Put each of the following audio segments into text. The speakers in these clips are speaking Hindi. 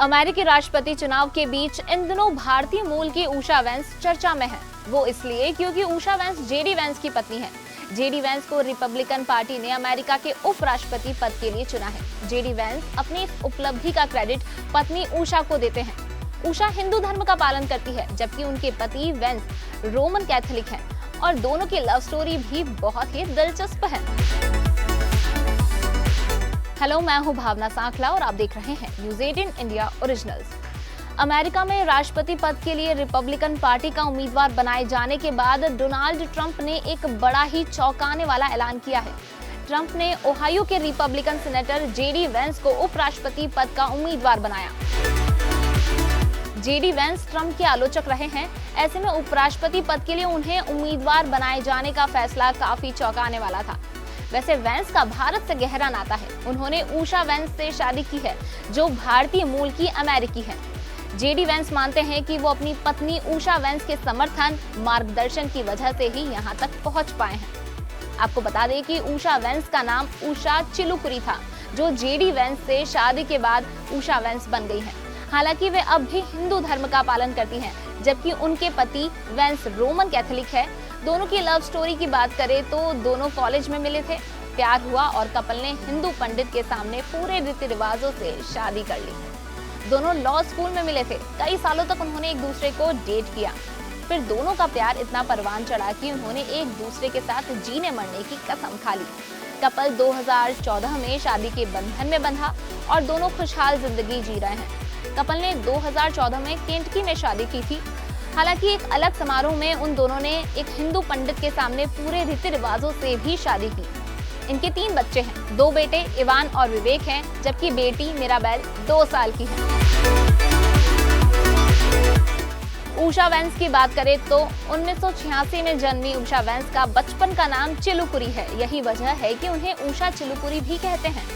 अमेरिकी राष्ट्रपति चुनाव के बीच इन दिनों भारतीय मूल की उषा वेंस चर्चा में है। वो इसलिए क्योंकि उषा वेंस जेडी वेंस की पत्नी है। जेडी वेंस को रिपब्लिकन पार्टी ने अमेरिका के उपराष्ट्रपति पद के लिए चुना है। जेडी वेंस अपनी इस उपलब्धि का क्रेडिट पत्नी उषा को देते हैं। उषा हिंदू धर्म का पालन करती है, जबकि उनके पति वेंस रोमन कैथोलिक हैं और दोनों की लव स्टोरी भी बहुत ही दिलचस्प है। हेलो, मैं हूं भावना सांखला और आप देख रहे हैं न्यूज़ 18 इंडिया ओरिजिनल्स। अमेरिका में राष्ट्रपति पद के लिए रिपब्लिकन पार्टी का उम्मीदवार बनाए जाने के बाद डोनाल्ड ट्रंप ने एक बड़ा ही चौंकाने वाला ऐलान किया है। ट्रंप ने ओहायो के रिपब्लिकन सेनेटर जेडी वेंस को उपराष्ट्रपति पद का उम्मीदवार बनाया। जेडी वेंस ट्रंप के आलोचक रहे हैं, ऐसे में उपराष्ट्रपति पद के लिए उन्हें उम्मीदवार बनाए जाने का फैसला काफी चौंकाने वाला था। वैसे वेंस का भारत से गहरा नाता है। उन्होंने उषा वेंस से शादी की है, जो भारतीय मूल की अमेरिकी है। जेडी वेंस मानते हैं कि वो अपनी पत्नी उषा वेंस के समर्थन, मार्गदर्शन की वजह से ही यहाँ तक पहुँच पाए हैं। आपको बता दें कि उषा वेंस का नाम उषा चिलुकुरी था, जो जेडी वेंस से शादी के बाद उषा वेंस बन गई है। हालांकि वे अब भी हिंदू धर्म का पालन करती हैं, जबकि उनके पति वेंस रोमन कैथोलिक है। दोनों की लव स्टोरी की बात करें तो दोनों कॉलेज में मिले थे, प्यार हुआ और कपल ने हिंदू पंडित के सामने पूरे रीति रिवाजों से शादी कर ली। दोनों लॉ स्कूल में मिले थे। कई सालों तक उन्होंने एक दूसरे को डेट किया। फिर दोनों का प्यार इतना परवान चढ़ा कि उन्होंने एक दूसरे के साथ जीने मरने की कसम खा ली। कपल 2014 में शादी के बंधन में बंधा और दोनों खुशहाल जिंदगी जी रहे हैं। कपल ने 2014 में केंटकी में शादी की थी। हालांकि एक अलग समारोह में उन दोनों ने एक हिंदू पंडित के सामने पूरे रीति रिवाजों से भी शादी की। इनके 3 बच्चे हैं। 2 बेटे इवान और विवेक हैं, जबकि बेटी मिराबेल 2 साल की है। उषा वेंस की बात करें तो 1986 में जन्मी उषा वेंस का बचपन का नाम चिलुकुरी है। यही वजह है कि उन्हें उषा चिलुकुरी भी कहते हैं।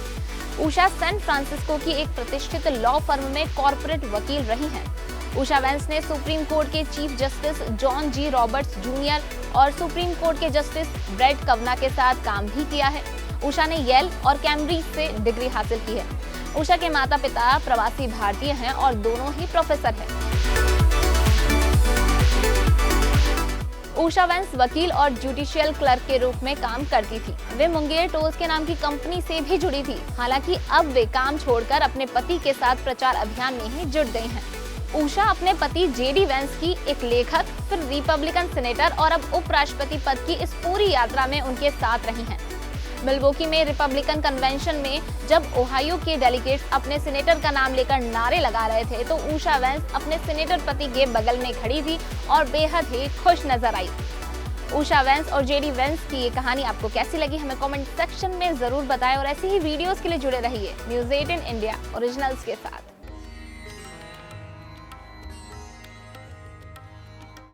उषा सैन फ्रांसिस्को की एक प्रतिष्ठित लॉ फर्म में कॉर्पोरेट वकील रही हैं। उषा वेंस ने सुप्रीम कोर्ट के चीफ जस्टिस जॉन जी रॉबर्ट्स जूनियर और सुप्रीम कोर्ट के जस्टिस ब्रेट कवना के साथ काम भी किया है। उषा ने येल और कैम्ब्रिज से डिग्री हासिल की है। उषा के माता पिता प्रवासी भारतीय हैं और दोनों ही प्रोफेसर हैं। उषा वेंस वकील और जुडिशियल क्लर्क के रूप में काम करती थी। वे मुंगेर टोल्स के नाम की कंपनी से भी जुड़ी थी। हालांकि अब वे काम छोड़कर अपने पति के साथ प्रचार अभियान में ही जुट गई हैं। उषा अपने पति जेडी वेंस की एक लेखक, फिर रिपब्लिकन सेनेटर और अब उपराष्ट्रपति पद की इस पूरी यात्रा में उनके साथ रही हैं। मिल्वॉकी में रिपब्लिकन कन्वेंशन में जब ओहायो के डेलीगेट्स अपने सेनेटर का नाम लेकर नारे लगा रहे थे, तो उषा वेंस अपने सेनेटर पति के बगल में खड़ी थी और बेहद ही खुश नजर आई। उषा वेंस और जेडी वेंस की ये कहानी आपको कैसी लगी, हमें कमेंट सेक्शन में जरूर बताएं और ऐसी ही वीडियोस के लिए जुड़े रहिए न्यूज़ 18 इंडिया ओरिजिनल्स के साथ।